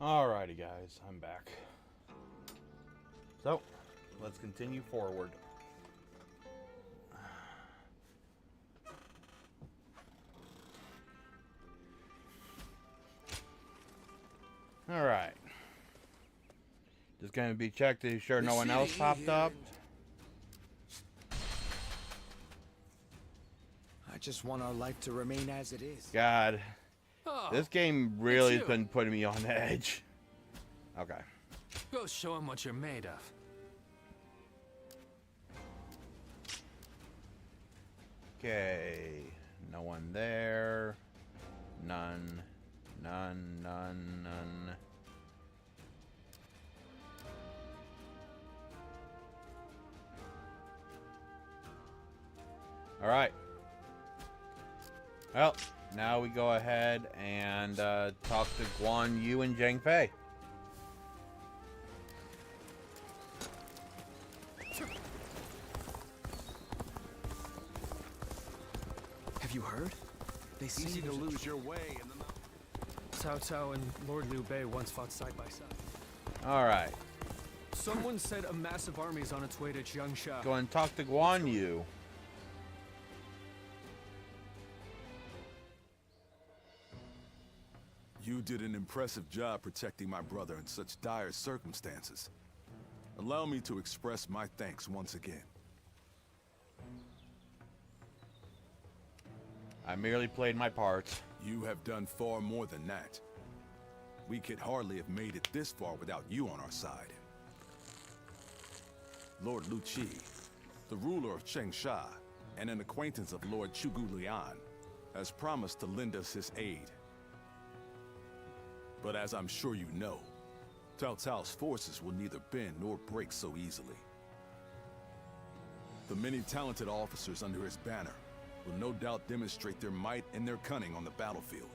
Alrighty, guys, I'm back. So, let's continue forward. Alright. Just gonna be checked to be sure no one else popped up. I just want our life to remain as it is. God. Oh, This game really has you. been putting me on edge. Okay. Go show him what you're made of. Okay. No one there. None. None, none, none. Alright. Well, now we go ahead and talk to Guan Yu and Zhang Fei. Have you heard? They Easy seem to lose your way in the mountains. Cao Cao and Lord Liu Bei once fought side by side. Alright. Someone said a massive army is on its way to Jiangsha. Go and talk to Guan Yu. You did an impressive job protecting my brother in such dire circumstances. Allow me to express my thanks once again. I merely played my part. You have done far more than that. We could hardly have made it this far without you on our side. Lord Lu Qi, the ruler of Chengsha, and an acquaintance of Lord Chugu Lian, has promised to lend us his aid. But as I'm sure you know, Cao Cao's forces will neither bend nor break so easily. The many talented officers under his banner will no doubt demonstrate their might and their cunning on the battlefield.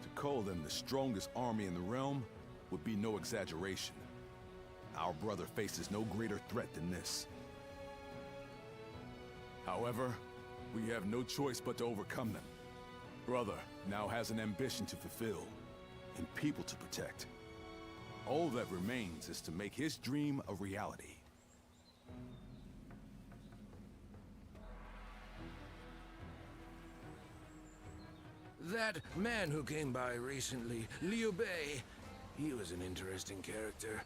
To call them the strongest army in the realm would be no exaggeration. Our brother faces no greater threat than this. However, we have no choice but to overcome them. Brother now has an ambition to fulfill, and people to protect. All that remains is to make his dream a reality. That man who came by recently, Liu Bei, he was an interesting character.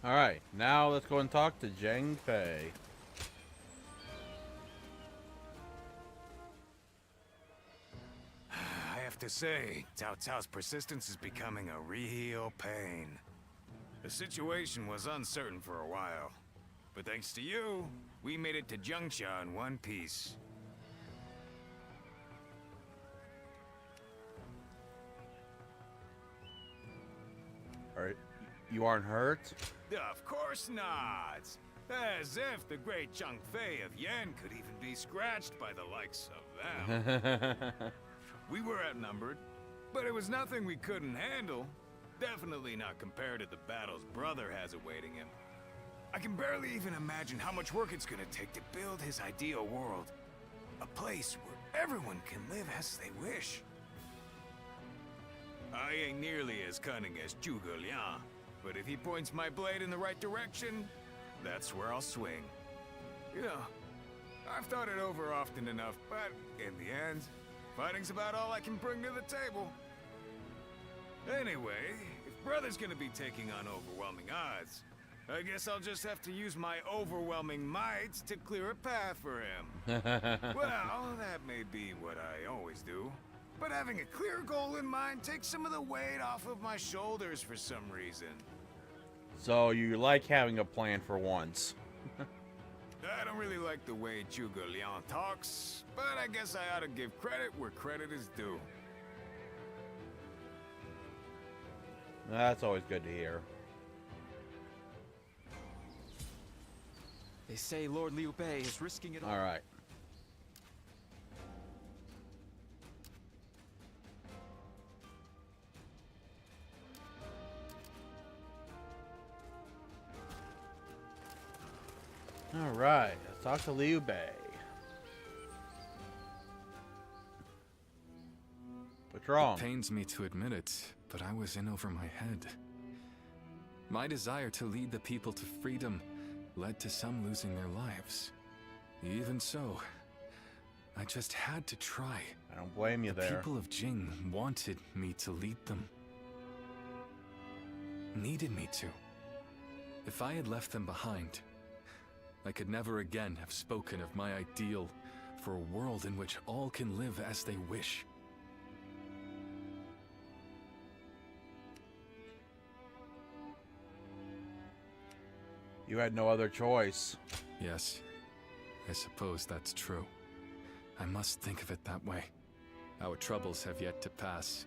Alright, now let's go and talk to Zhang Fei. I have to say, Cao Cao's persistence is becoming a real pain. The situation was uncertain for a while, but thanks to you, we made it to Jiangsha in one piece. Alright, you aren't hurt? Of course not! As if the great Zhang Fei of Yan could even be scratched by the likes of them. We were outnumbered, but it was nothing we couldn't handle. Definitely not compared to the battles brother has awaiting him. I can barely even imagine how much work it's gonna take to build his ideal world. A place where everyone can live as they wish. I ain't nearly as cunning as Zhuge Liang, but if he points my blade in the right direction, that's where I'll swing. You know, I've thought it over often enough, but in the end, fighting's about all I can bring to the table. Anyway, if brother's gonna be taking on overwhelming odds, I guess I'll just have to use my overwhelming might to clear a path for him. Well, that may be what I always do, but having a clear goal in mind takes some of the weight off of my shoulders for some reason. So you like having a plan for once. I don't really like the way Zhuge Liang talks, but I guess I ought to give credit where credit is due. That's always good to hear. They say Lord Liu Bei is risking it all. Alright. Alright, let's talk to Liu Bei. What's wrong? It pains me to admit it, but I was in over my head. My desire to lead the people to freedom led to some losing their lives. Even so, I just had to try. I don't blame you The there. people of Jing wanted me to lead them. Needed me to. If I had left them behind, I could never again have spoken of my ideal for a world in which all can live as they wish. You had no other choice. Yes, I suppose that's true. I must think of it that way. Our troubles have yet to pass.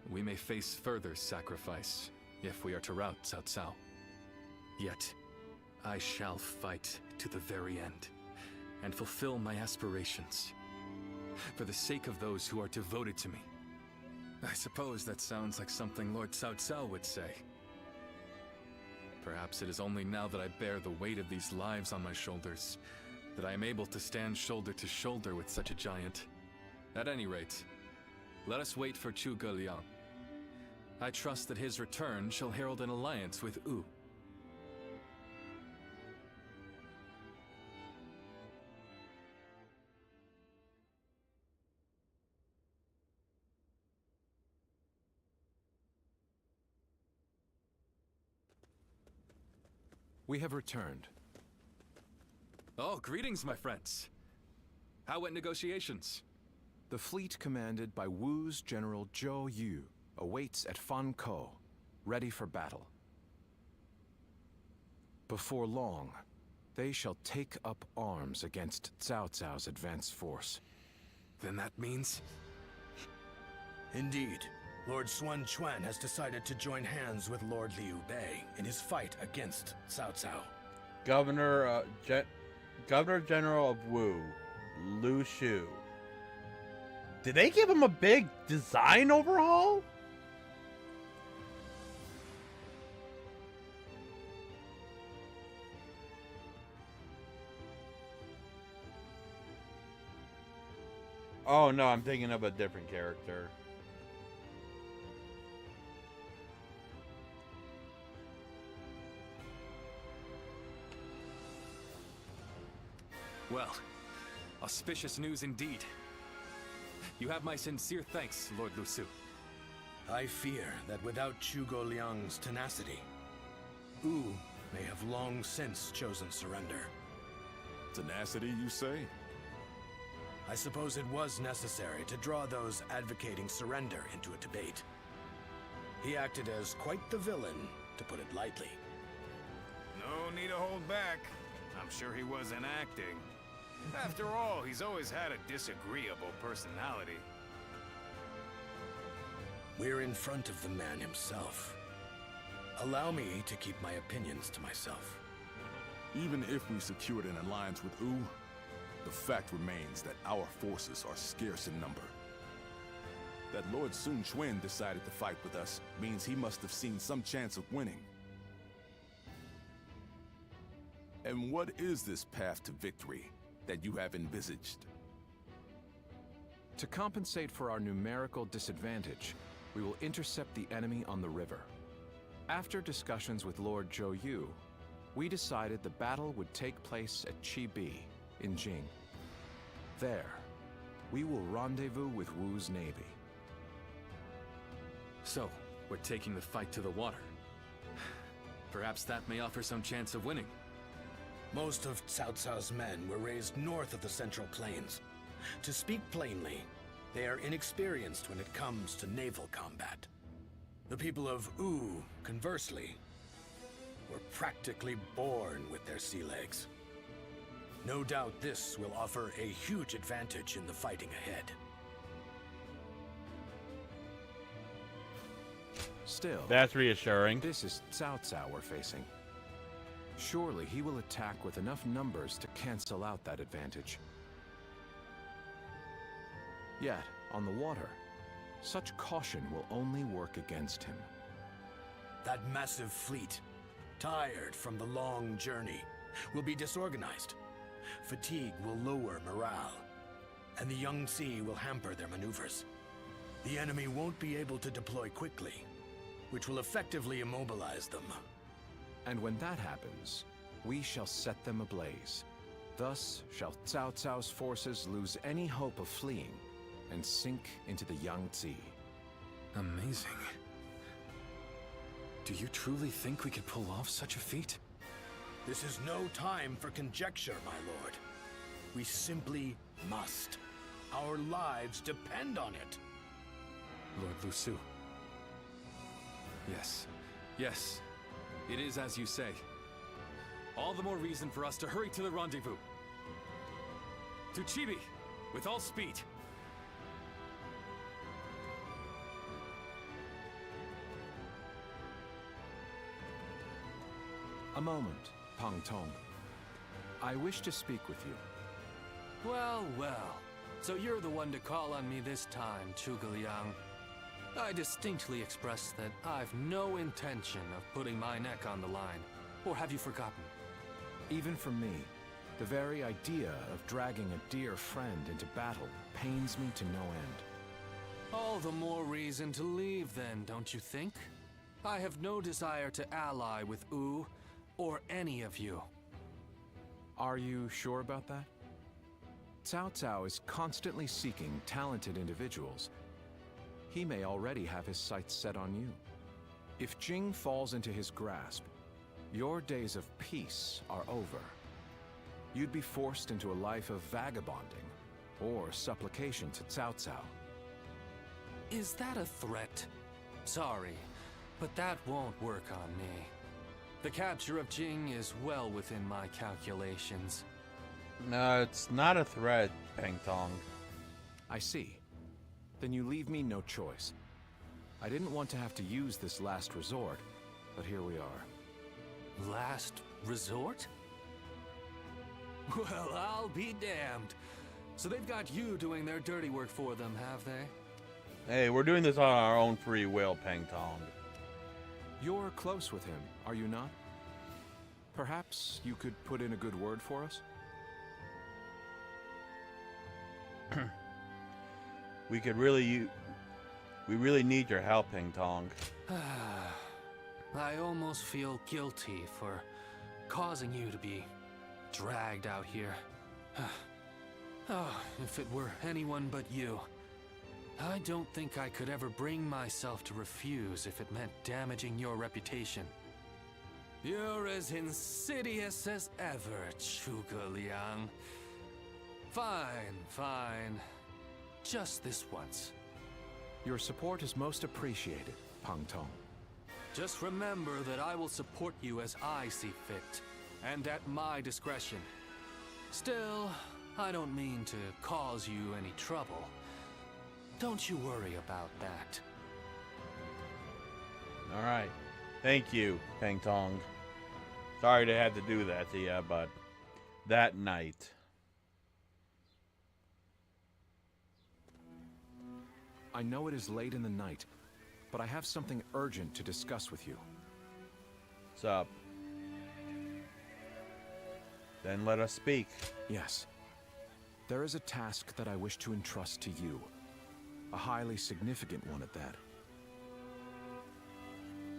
We may face further sacrifice if we are to rout Cao Cao. Yet, I shall fight to the very end and fulfill my aspirations for the sake of those who are devoted to me. I suppose that sounds like something Lord Cao Cao would say. Perhaps it is only now that I bear the weight of these lives on my shoulders that I am able to stand shoulder to shoulder with such a giant. At any rate, let us wait for Zhuge Liang. I trust that his return shall herald an alliance with Wu. We have returned. Oh, greetings, my friends. How went negotiations? The fleet commanded by Wu's General Zhou Yu awaits at Fan Ko, ready for battle. Before long, they shall take up arms against Cao Cao's advance force. Then that means... Indeed, Lord Xuan Chuan has decided to join hands with Lord Liu Bei in his fight against Cao Cao. Governor General of Wu, Lu Shu. Did they give him a big design overhaul? Oh no, I'm thinking of a different character. Well, auspicious news indeed. You have my sincere thanks, Lord Lu Su. I fear that without Zhuge Liang's tenacity, Wu may have long since chosen surrender. Tenacity, you say? I suppose it was necessary to draw those advocating surrender into a debate. He acted as quite the villain, to put it lightly. No need to hold back. I'm sure he wasn't acting. After all, he's always had a disagreeable personality. We're in front of the man himself. Allow me to keep my opinions to myself. Even if we secured an alliance with Wu, the fact remains that our forces are scarce in number. That Lord Sun Quan decided to fight with us means he must have seen some chance of winning. And what is this path to victory that you have envisaged? To compensate for our numerical disadvantage, we will intercept the enemy on the river. After discussions with Lord Zhou Yu, we decided the battle would take place at Chibi in Jing. There, we will rendezvous with Wu's navy. So, we're taking the fight to the water. Perhaps that may offer some chance of winning. Most of Cao Cao's men were raised north of the Central Plains. To speak plainly, they are inexperienced when it comes to naval combat. The people of Wu, conversely, were practically born with their sea legs. No doubt this will offer a huge advantage in the fighting ahead. Still, That's reassuring. this is Cao Cao we're facing. Surely he will attack with enough numbers to cancel out that advantage. Yet, on the water, such caution will only work against him. That massive fleet, tired from the long journey, will be disorganized. Fatigue will lower morale, and the Yangtze will hamper their maneuvers. the enemy won't be able to deploy quickly, which will effectively immobilize them. And when that happens, we shall set them ablaze. Thus shall Cao Cao's forces lose any hope of fleeing and sink into the Yangtze. Amazing. Do you truly think we could pull off such a feat? This is no time for conjecture, my lord. We simply must. Our lives depend on it. Lord Lu Su. Yes. Yes. It is as you say. All the more reason for us to hurry to the rendezvous. To Chibi, with all speed. A moment, Pang Tong. I wish to speak with you. Well, well. So you're the one to call on me this time, Zhuge Liang. I distinctly expressed that I've no intention of putting my neck on the line. Or have you forgotten? Even for me, the very idea of dragging a dear friend into battle pains me to no end. All the more reason to leave then, don't you think? I have no desire to ally with Wu, or any of you. Are you sure about that? Cao Cao is constantly seeking talented individuals. He may already have his sights set on you. If Jing falls into his grasp, your days of peace are over. You'd be forced into a life of vagabonding or supplication to Cao Cao. Is that a threat? Sorry, but that won't work on me. The capture of Jing is well within my calculations. No, it's not a threat, Peng Tong. I see. Then you leave me no choice. I didn't want to have to use this last resort, but here we are. Last resort? Well, I'll be damned. So they've got you doing their dirty work for them, have they? Hey, we're doing this on our own free will, Peng Tong. You're close with him, are you not? Perhaps you could put in a good word for us? We really need your help, Peng Tong. I almost feel guilty for causing you to be dragged out here. Oh, if it were anyone but you. I don't think I could ever bring myself to refuse if it meant damaging your reputation. You're as insidious as ever, Zhuge Liang. Fine, fine. Just this once. Your support is most appreciated, Pang Tong. Just remember that I will support you as I see fit, and at my discretion. Still, I don't mean to cause you any trouble. Don't you worry about that. Alright. Thank you, Peng Tong. Sorry to have to do that to you, but that night. I know it is late in the night, but I have something urgent to discuss with you. What's up? Then let us speak. Yes. There is a task that I wish to entrust to you. A highly significant one at that.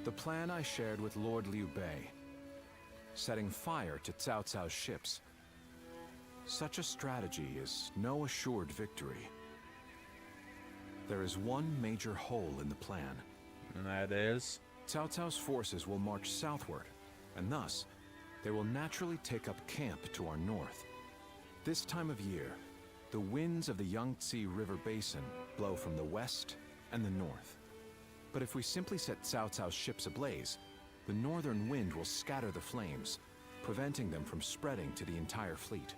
The plan I shared with Lord Liu Bei, setting fire to Cao Cao's ships. Such a strategy is no assured victory. There is one major hole in the plan. And that is? Cao Cao's forces will march southward, and thus, they will naturally take up camp to our north. This time of year, the winds of the Yangtze River Basin blow from the west and the north. But if we simply set Cao Cao's ships ablaze, the northern wind will scatter the flames, preventing them from spreading to the entire fleet.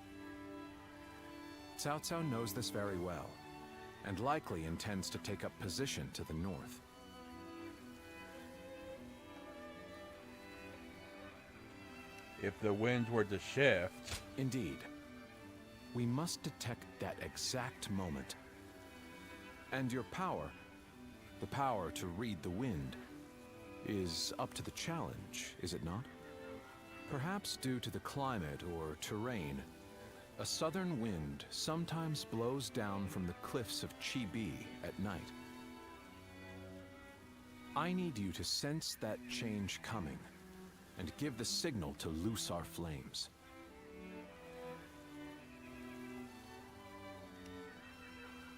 Cao Cao knows this very well, and likely intends to take up position to the north. If the winds were to shift... Indeed. We must detect that exact moment. And your power, the power to read the wind, is up to the challenge, is it not? Perhaps due to the climate or terrain, a southern wind sometimes blows down from the cliffs of Chibi at night. I need you to sense that change coming and give the signal to loose our flames.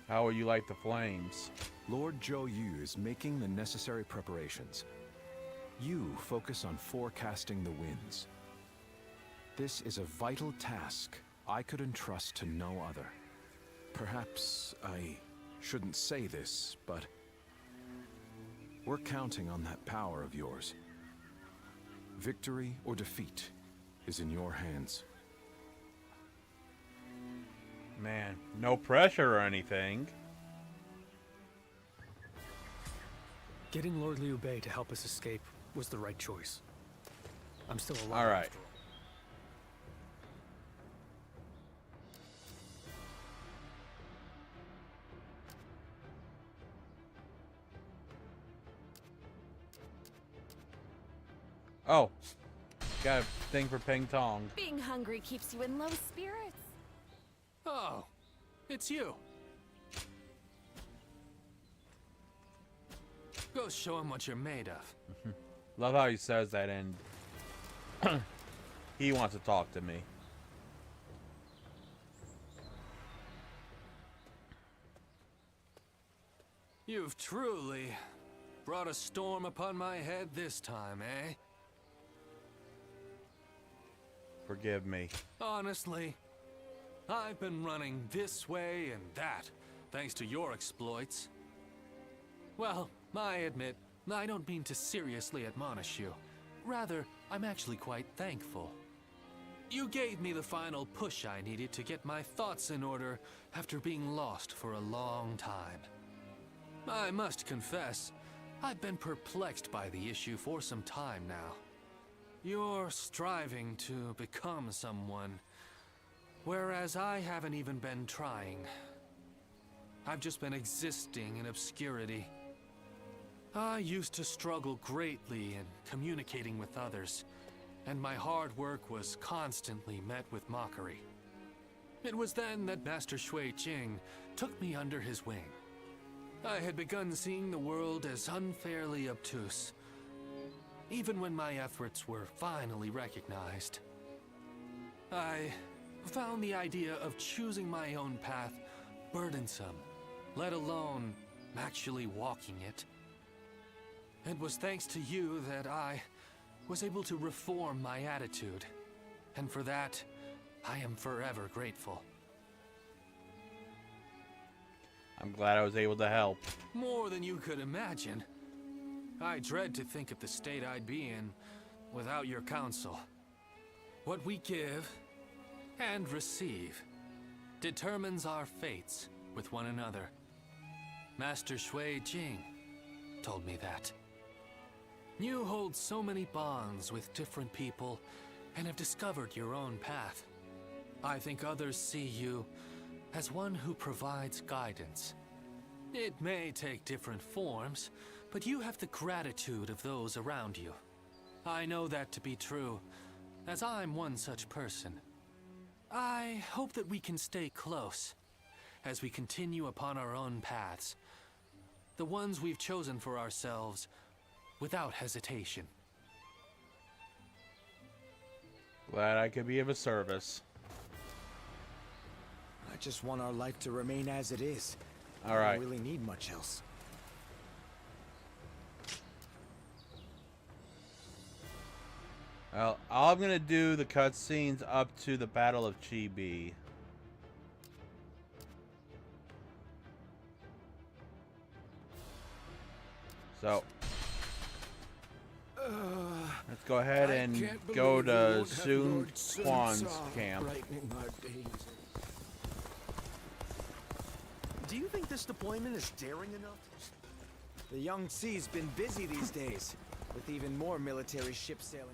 How will you light the flames? Lord Zhou Yu is making the necessary preparations. You focus on forecasting the winds. This is a vital task I could entrust to no other. Perhaps I shouldn't say this, but we're counting on that power of yours. Victory or defeat is in your hands. Man, no pressure or anything. Getting Lord Liu Bei to help us escape was the right choice. I'm still alive. All right. after all. Oh, got a thing for Ping Tong. Being hungry keeps you in low spirits. Oh, it's you. Go show him what you're made of. Love how he says that, and he wants to talk to me. You've truly brought a storm upon my head this time, eh? Forgive me. Honestly, I've been running this way and that, thanks to your exploits. Well, I admit, I don't mean to seriously admonish you. Rather, I'm actually quite thankful. You gave me the final push I needed to get my thoughts in order after being lost for a long time. I must confess, I've been perplexed by the issue for some time now. You're striving to become someone, whereas I haven't even been trying. I've just been existing in obscurity. I used to struggle greatly in communicating with others, and my hard work was constantly met with mockery. It was then that Master Shui Jing took me under his wing. I had begun seeing the world as unfairly obtuse, even when my efforts were finally recognized. I found the idea of choosing my own path burdensome, let alone actually walking it. It was thanks to you that I was able to reform my attitude, and for that, I am forever grateful. I'm glad I was able to help. More than you could imagine. I dread to think of the state I'd be in without your counsel. What we give and receive determines our fates with one another. Master Shui Jing told me that. You hold so many bonds with different people and have discovered your own path. I think others see you as one who provides guidance. It may take different forms, but you have the gratitude of those around you. I know that to be true, as I'm one such person. I hope that we can stay close as we continue upon our own paths, the ones we've chosen for ourselves, without hesitation. Glad I could be of a service. I just want our life to remain as it is. All right. I don't really need much else. Well, I'm gonna do the cutscenes up to the Battle of Chibi. So let's go ahead and go to Sun Quan's camp. Do you think this deployment is daring enough? The Young Sea's been busy these days, with even more military ships sailing.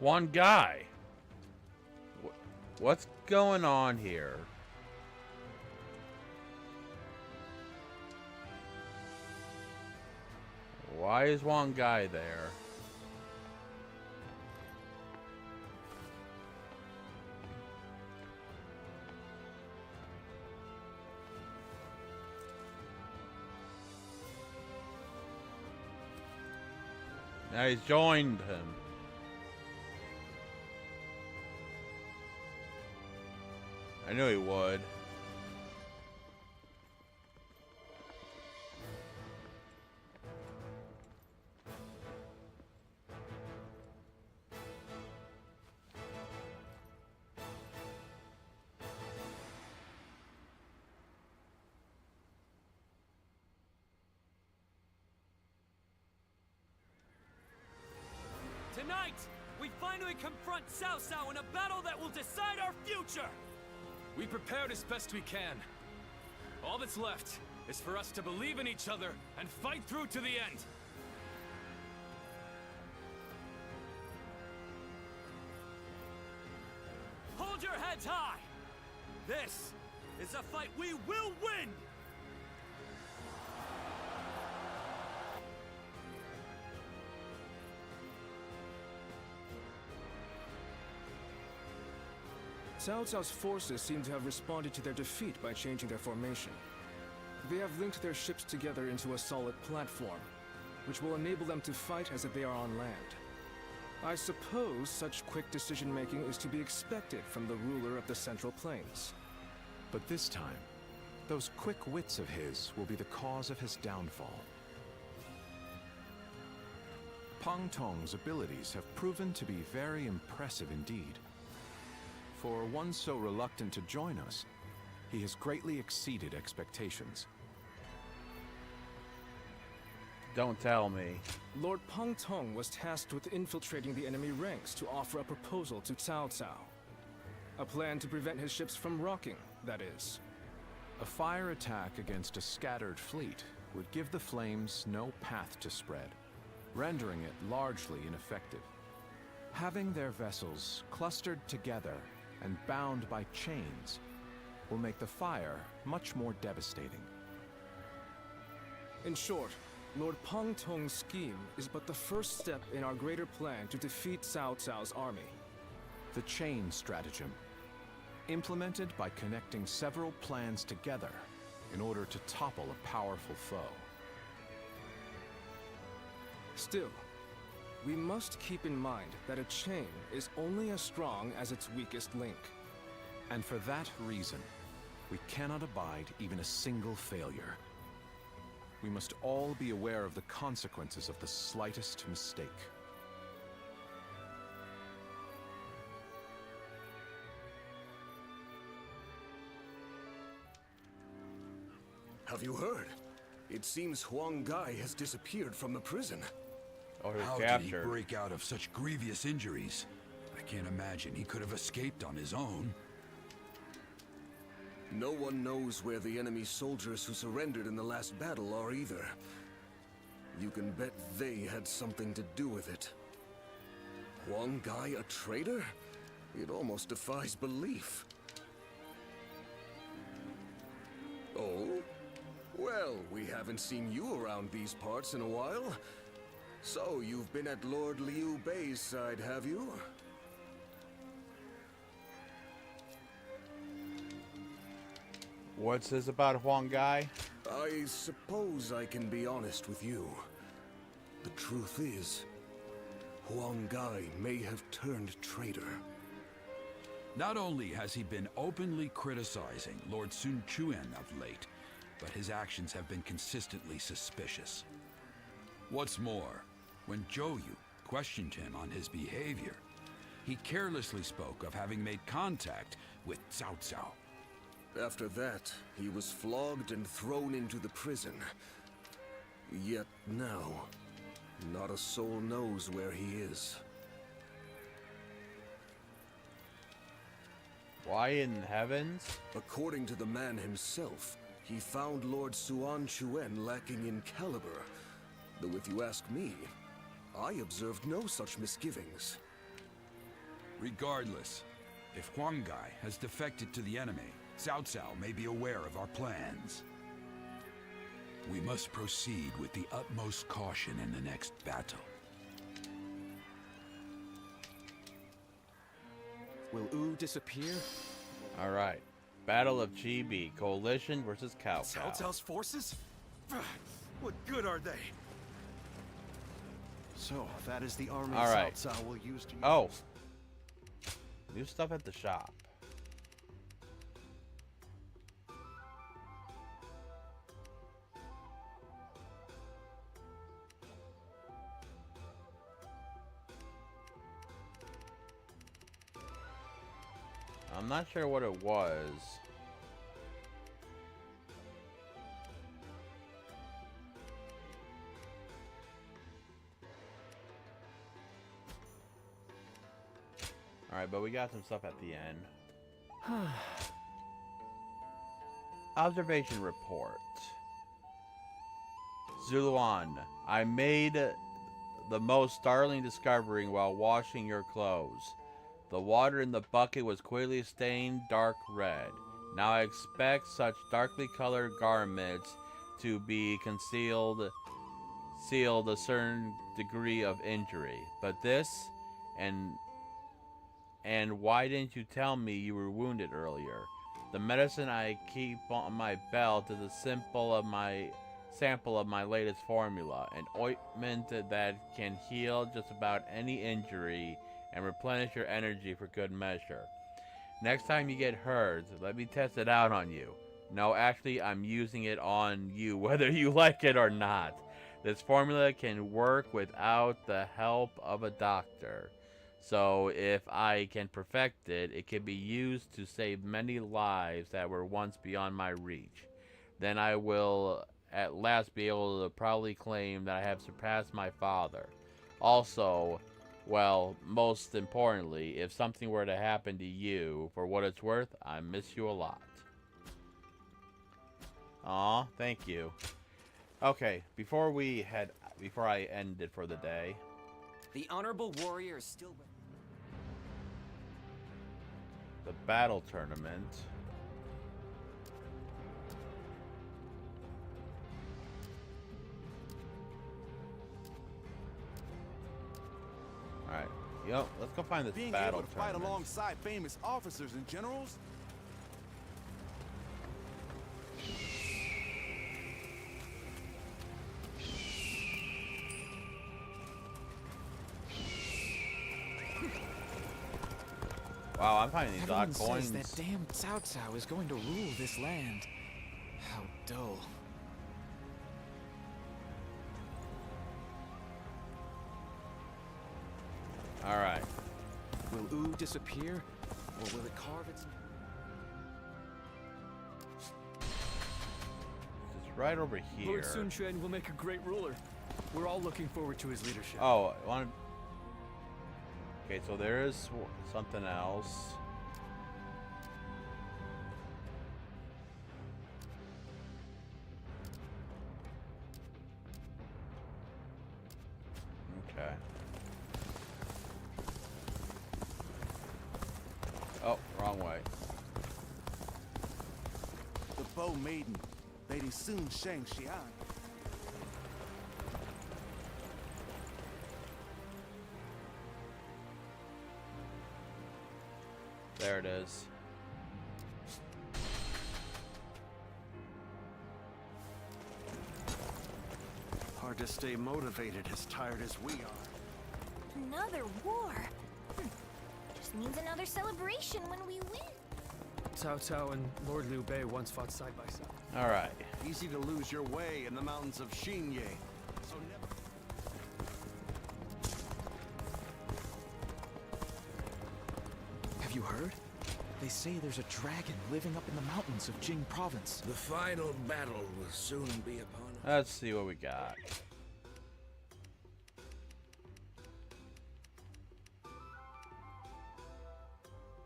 One guy. What's going on here? Why is one guy there? Now he's joined him. I knew he would. Tonight, we finally confront Cao Cao in a battle that will decide our future! We prepared as best we can. All that's left is for us to believe in each other and fight through to the end. Hold your heads high! This is a fight we will win! Cao Cao's forces seem to have responded to their defeat by changing their formation. They have linked their ships together into a solid platform, which will enable them to fight as if they are on land. I suppose such quick decision-making is to be expected from the ruler of the Central Plains. But this time, those quick wits of his will be the cause of his downfall. Pang Tong's abilities have proven to be very impressive indeed. For one so reluctant to join us, he has greatly exceeded expectations. Don't tell me. Lord Pang Tong was tasked with infiltrating the enemy ranks to offer a proposal to Cao Cao. A plan to prevent his ships from rocking, that is. A fire attack against a scattered fleet would give the flames no path to spread, rendering it largely ineffective. Having their vessels clustered together and bound by chains will make the fire much more devastating. In short, Lord Pang Tong's scheme is but the first step in our greater plan to defeat Cao Cao's army. The chain stratagem, implemented by connecting several plans together in order to topple a powerful foe. Still, we must keep in mind that a chain is only as strong as its weakest link. And for that reason, we cannot abide even a single failure. We must all be aware of the consequences of the slightest mistake. Have you heard? It seems Huang Gai has disappeared from the prison. Oh, he was How captured. did he break out of such grievous injuries? I can't imagine he could have escaped on his own. No one knows where the enemy soldiers who surrendered in the last battle are either. You can bet they had something to do with it. Huang Gai a traitor? It almost defies belief. Oh? Well, we haven't seen you around these parts in a while. So, you've been at Lord Liu Bei's side, have you? What's this about Huang Gai? I suppose I can be honest with you. The truth is, Huang Gai may have turned traitor. Not only has he been openly criticizing Lord Sun Quan of late, but his actions have been consistently suspicious. What's more, when Zhou Yu questioned him on his behavior, he carelessly spoke of having made contact with Cao Cao. After that, he was flogged and thrown into the prison. Yet now, not a soul knows where he is. Why in heavens? According to the man himself, he found Lord Suan Chuen lacking in caliber. Though if you ask me, I observed no such misgivings. Regardless, if Huangai has defected to the enemy, Cao Cao may be aware of our plans. We must proceed with the utmost caution in the next battle. Will Wu disappear? Alright. Battle of Chibi. Coalition versus Cao Cao Cao. Cao's forces? What good are they? So, that is the army Alright. Cao Cao will use to... Oh. New stuff at the shop. I'm not sure what it was. Alright, but we got some stuff at the end. Observation report. Zuluan, I made the most startling discovery while washing your clothes. The water in the bucket was quickly stained dark red. Now I expect such darkly colored garments to be sealed a certain degree of injury. But this, and why didn't you tell me you were wounded earlier? The medicine I keep on my belt is a sample of my latest formula, an ointment that can heal just about any injury and replenish your energy for good measure. Next time you get hurt, let me test it out on you. No, actually, I'm using it on you, whether you like it or not. This formula can work without the help of a doctor. So if I can perfect it, it can be used to save many lives that were once beyond my reach. Then I will at last be able to proudly claim that I have surpassed my father. Also, well, most importantly, if something were to happen to you, for what it's worth, I miss you a lot. Aw, thank you. Okay, before I end it for the day. The honorable warrior is still... The battle tournament. Alright. Yo, let's go find this Being battle able to tournament. fight alongside famous officers and generals? Wow, I'm finding these odd Everyone coins. says that damn Cao Cao is going to rule this land. How dull. Alright. Will Wu disappear, or will it carve its... It's right over here. Lord Sun Quan will make a great ruler. We're all looking forward to his leadership. Oh, I wanted... Okay, so there is something else. Okay. Oh, wrong way. The Bow Maiden, Lady Sun Shang Xian. There it is. Hard to stay motivated as tired as we are. Another war? Just means another celebration when we win. Cao Cao and Lord Liu Bei once fought side by side. Alright. Easy to lose your way in the mountains of Xinye. So never... Have you heard? They say there's a dragon living up in the mountains of Jing province. The final battle will soon be upon us. Let's see what we got.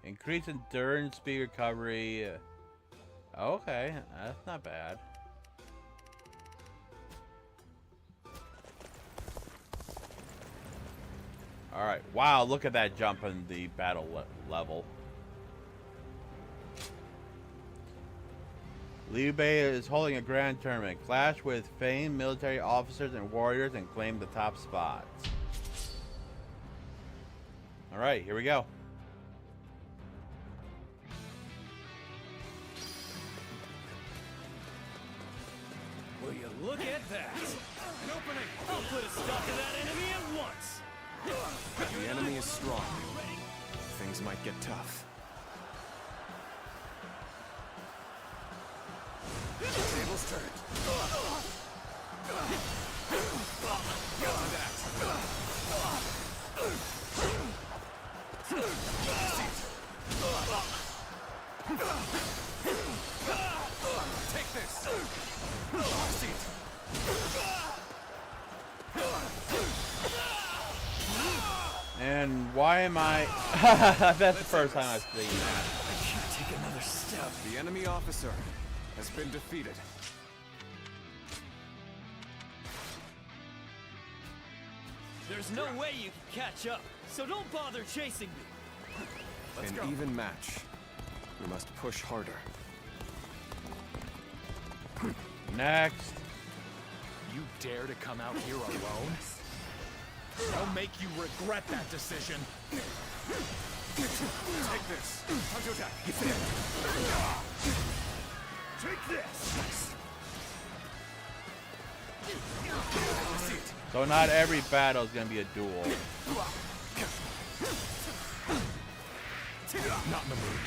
Increase endurance, speed recovery. Okay, that's not bad. Alright. Wow, look at that jump in the battle level. Liu Bei is holding a grand tournament. Clash with famed military officers and warriors and claim the top spots. Alright, here we go. Will you look at that? An opening! I'll put a stop to that enemy at once! The enemy is strong. Things might get tough. Tables turned. Take this! And why am I... That's the first time I've seen that. I can't take another step. The enemy officer has been defeated. There's no way you can catch up, so don't bother chasing me. Let's go. An even match. We must push harder. Next. You dare to come out here alone? I'll make you regret that decision. Take this. Time to attack. Take this! So not every battle is going to be a duel. Not in the mood.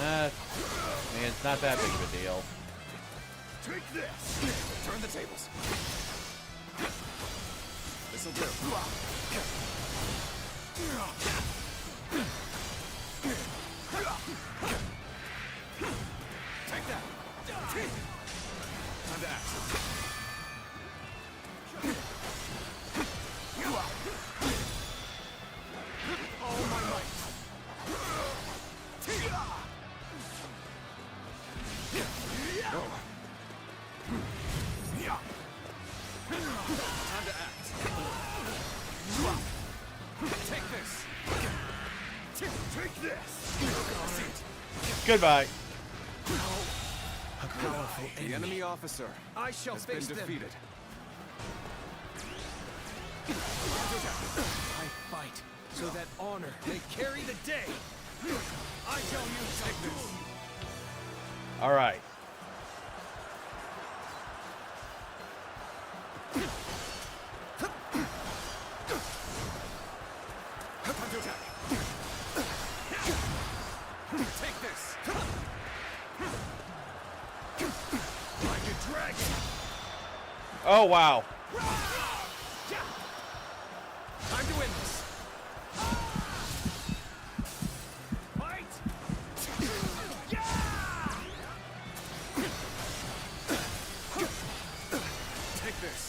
I mean, it's not that big of a deal. Take this! Turn the tables. This'll do. Take that. Time to act. All my might. Time to act. Take this. Take this! Goodbye. A powerful enemy. The enemy officer I shall has face been them. defeated. I fight so that honor may carry the day. I shall use this. All right. Time to attack. Take this. Like a dragon. Oh, wow. Time to win this. Fight! Take this.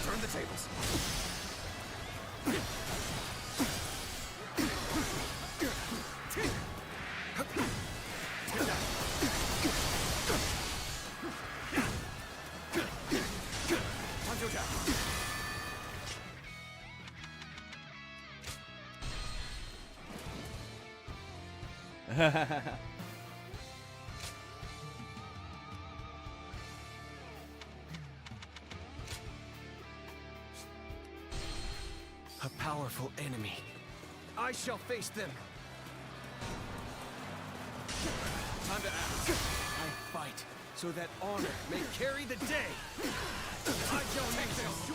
Turn the tables. Time to attack. A powerful enemy. I shall face them. Time to act. I fight so that honor may carry the day. I shall take this.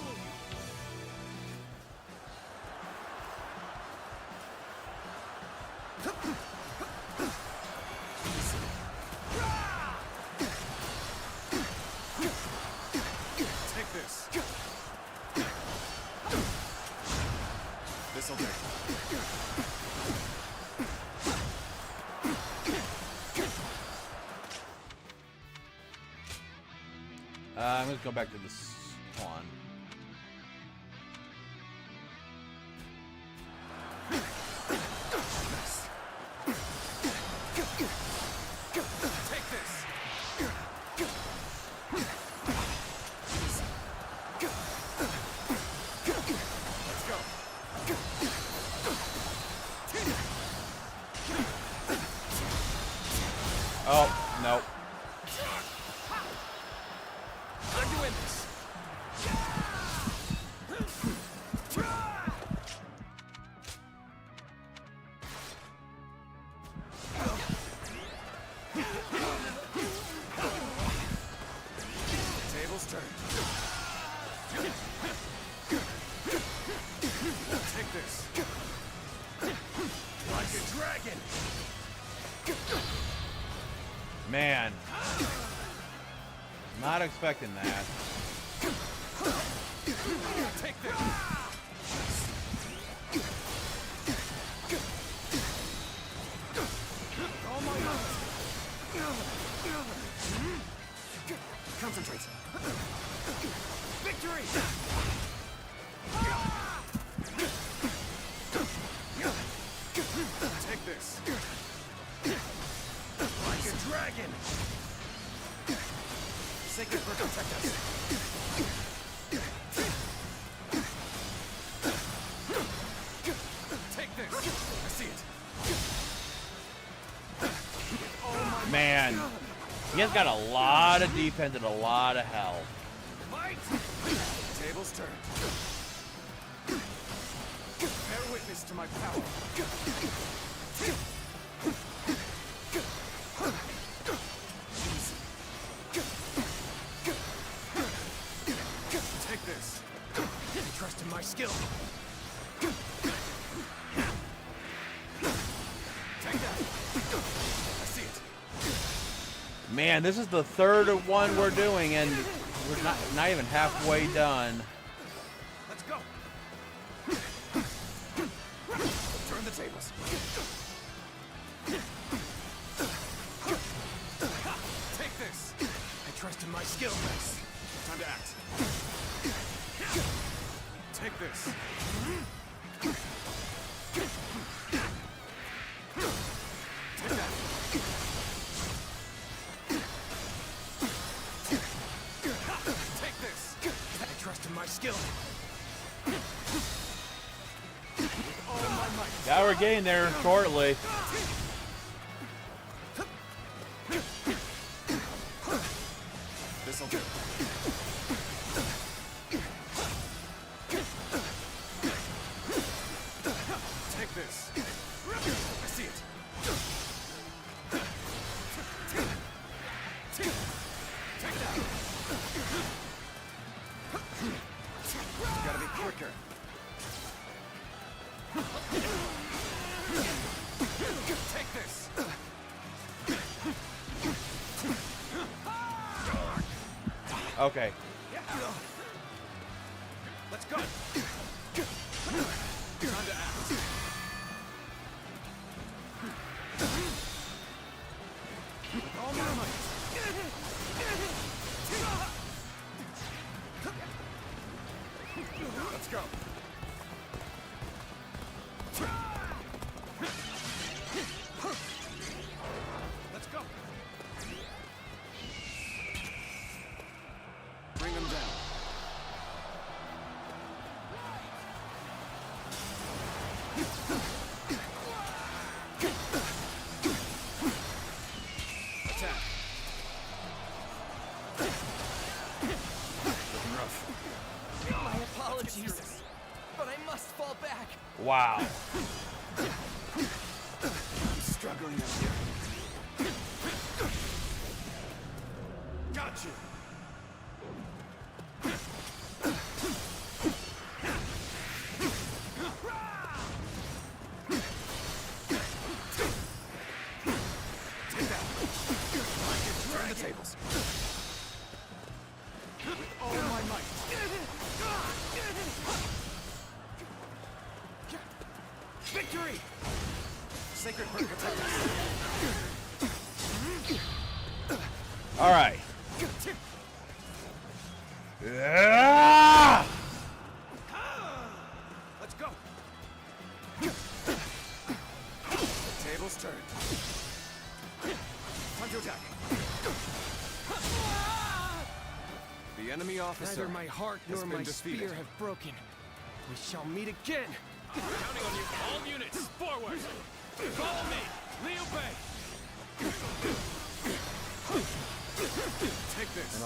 Take this. This'll do. I'm going to go back to this one. Take this. Oh, nope. They're doing this. Tables turn. Take this. Like a dragon. Man. Not expecting that. Take this. Oh my God. Concentrate. Victory! Take this. Like a dragon. Sacred Bird, protect us. Take this. I see it. Man. He has got a lot of defense and a lot of health. Fight! Tables turn. Bear witness to my power. Take this. I trust in my skill. Take that. I see it. Man, this is the third one we're doing, and we're not even halfway done. Let's go. Turn the tables. Take this. I trust in my skill. Time to act. Take this. Take that. Take this. I trust in my skill. With all my might. Yeah, we're getting there shortly. This'll do. Take this. I see it. Take that. Gotta be quicker. Take this. Okay. Let's go. Time to act. With all my might. Let's go. Let's go. Bring them down. Attack. Looking rough. My apologies, but I must fall back. Wow. I'm struggling out here. Got you. Take that. Turn the tables. With all my might. Victory! Sacred Bird, protect us. All right. Yeah! Let's go. Tables turn. Time to attack. The enemy officer. Neither my heart has nor been my defeated. spear have broken. We shall meet again. Counting on you. All units, forward. Follow me. Liu Bei.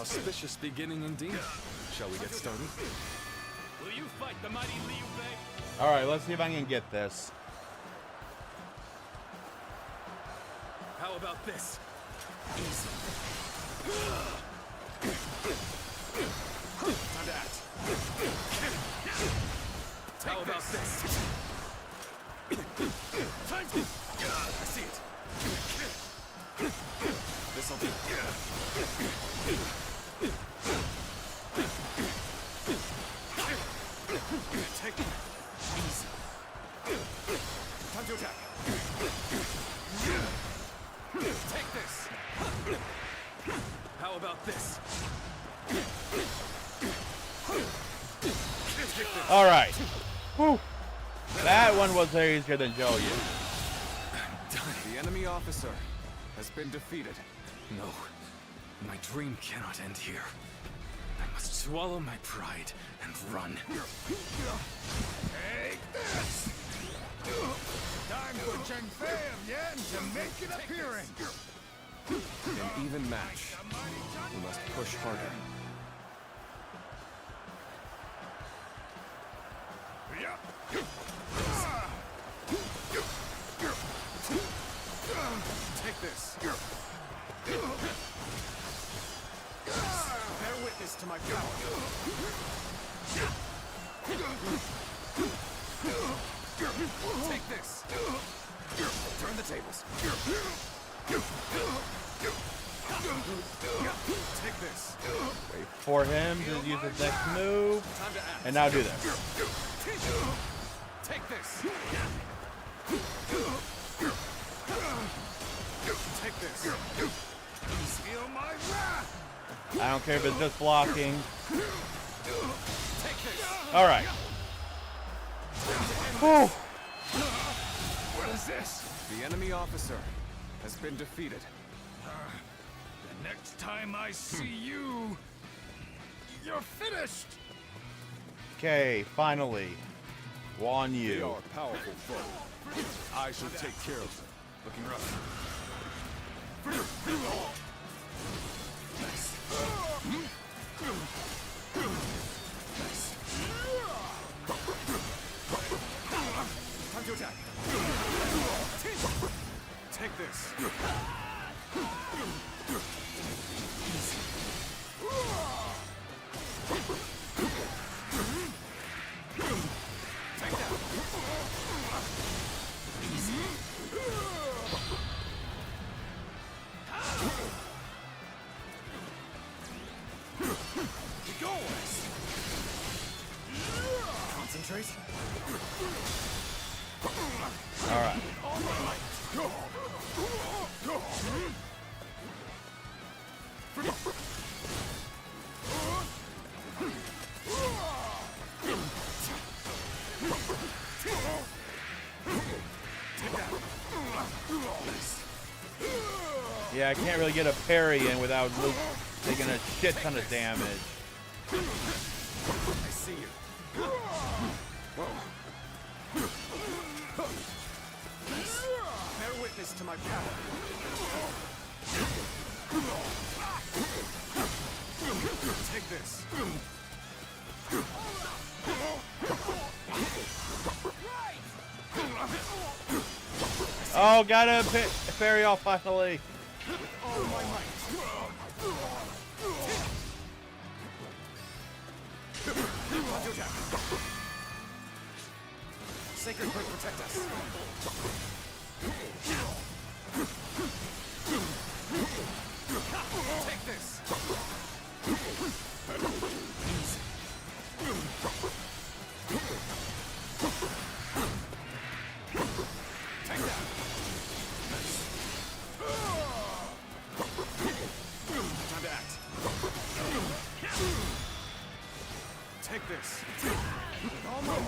Auspicious beginning indeed. Shall we get started? Will you fight the mighty Liu Bei? Alright, let's see if I can get this. How about this? Easy. Time to act. How about this? Time to... I see it. This'll do. Take it. Easy. Time to attack. Take this. How about this? Alright. Whew. That one was easier than Joe. The enemy officer has been defeated. No, my dream cannot end here. I must swallow my pride and run. Take this! Time for Cheng Fei of Yan to make an appearance! An even match. We must push harder. Take this. Bear witness to my power. Take this. Turn the tables. Take this. Wait for him to use his next move. Time to act. And now do this. Take this. Take this. Feel my wrath! I don't care if it's just blocking. Take this. Alright. Whew. What is this? The enemy officer has been defeated. The next time I see you, you're finished! Okay, finally. Guan They Yu. are a powerful foe. I shall take care of them. Looking rough. Time to attack. Take this. Take that. Be going. Concentrate. Alright. Yeah, I can't really get a parry in without Luke taking a shit ton of damage. I see you. Bear witness to my power. Take this. Oh, got a parry off finally. All my might. Sacred Blade protect us. Take this. Take that. Time to act. Take this.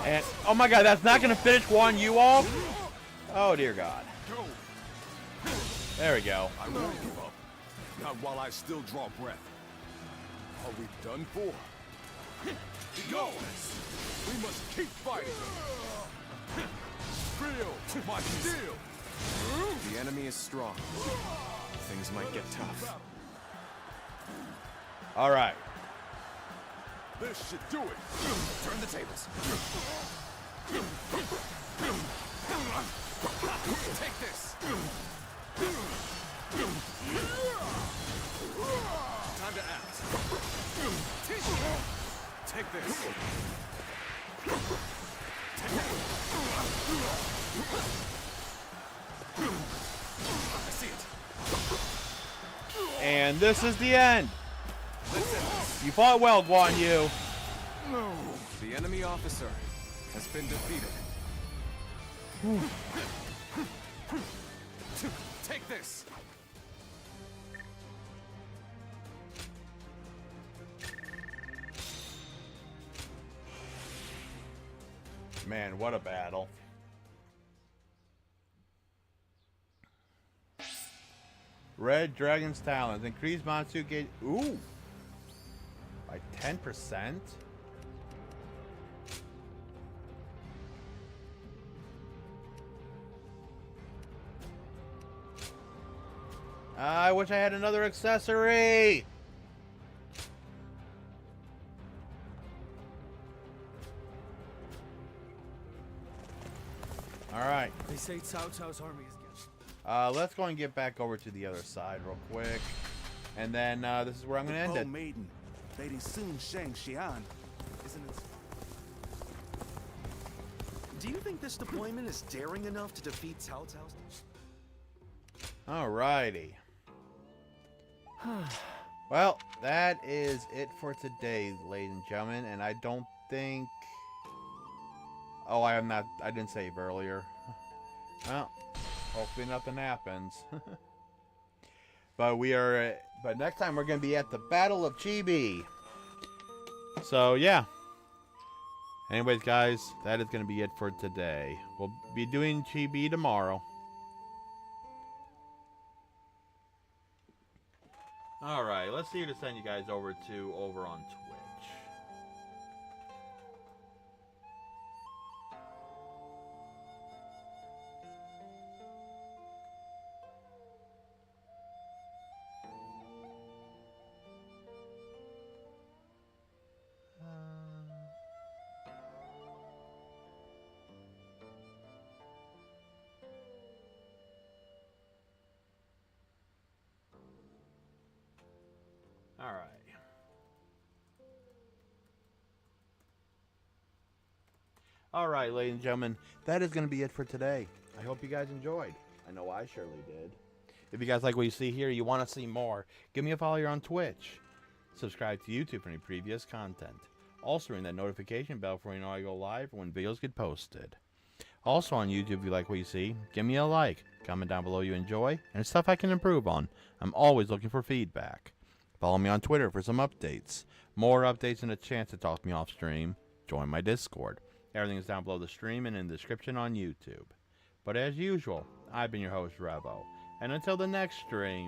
And oh my god, that's not gonna finish Guan Yu off? Oh dear god. There we go. I won't give up. Not while I still draw breath. Are we done for? Go! We must keep fighting. Feel my steel. The enemy is strong. Things might get tough. All right. This should do it. Turn the tables. Take this! Time to act. Take this. I see it. And this is the end. You fought well, Guan Yu. The enemy officer has been defeated. Take this. Man, what a battle. Red Dragon's Talons. Increase monster gauge. Ooh. By 10%? I wish I had another accessory. All right. They say Cao Cao's army is getting... Let's go and get back over to the other side real quick. And then this is where I'm going to end it. Maiden, Lady Sun Shang Xian, isn't it? Do you think this deployment is daring enough to defeat Cao Cao's? Alrighty. Well, that is it for today, ladies and gentlemen. And I don't think... Oh, I didn't save earlier. Well, hopefully nothing happens. But but next time we're going to be at the Battle of Chibi. So, yeah. Anyways, guys, that is going to be it for today. We'll be doing Chibi tomorrow. Alright, let's see who to send you guys over on Twitch. Alright. Alright, ladies and gentlemen, that is going to be it for today. I hope you guys enjoyed. I know I surely did. If you guys like what you see here, you want to see more, give me a follow here on Twitch. Subscribe to YouTube for any previous content. Also ring that notification bell for when you know I go live or when videos get posted. Also on YouTube, if you like what you see, give me a like. Comment down below you enjoy, and stuff I can improve on. I'm always looking for feedback. Follow me on Twitter for some updates. More updates and a chance to talk to me off stream. Join my Discord. Everything is down below the stream and in the description on YouTube. But as usual, I've been your host, Revo. And until the next stream,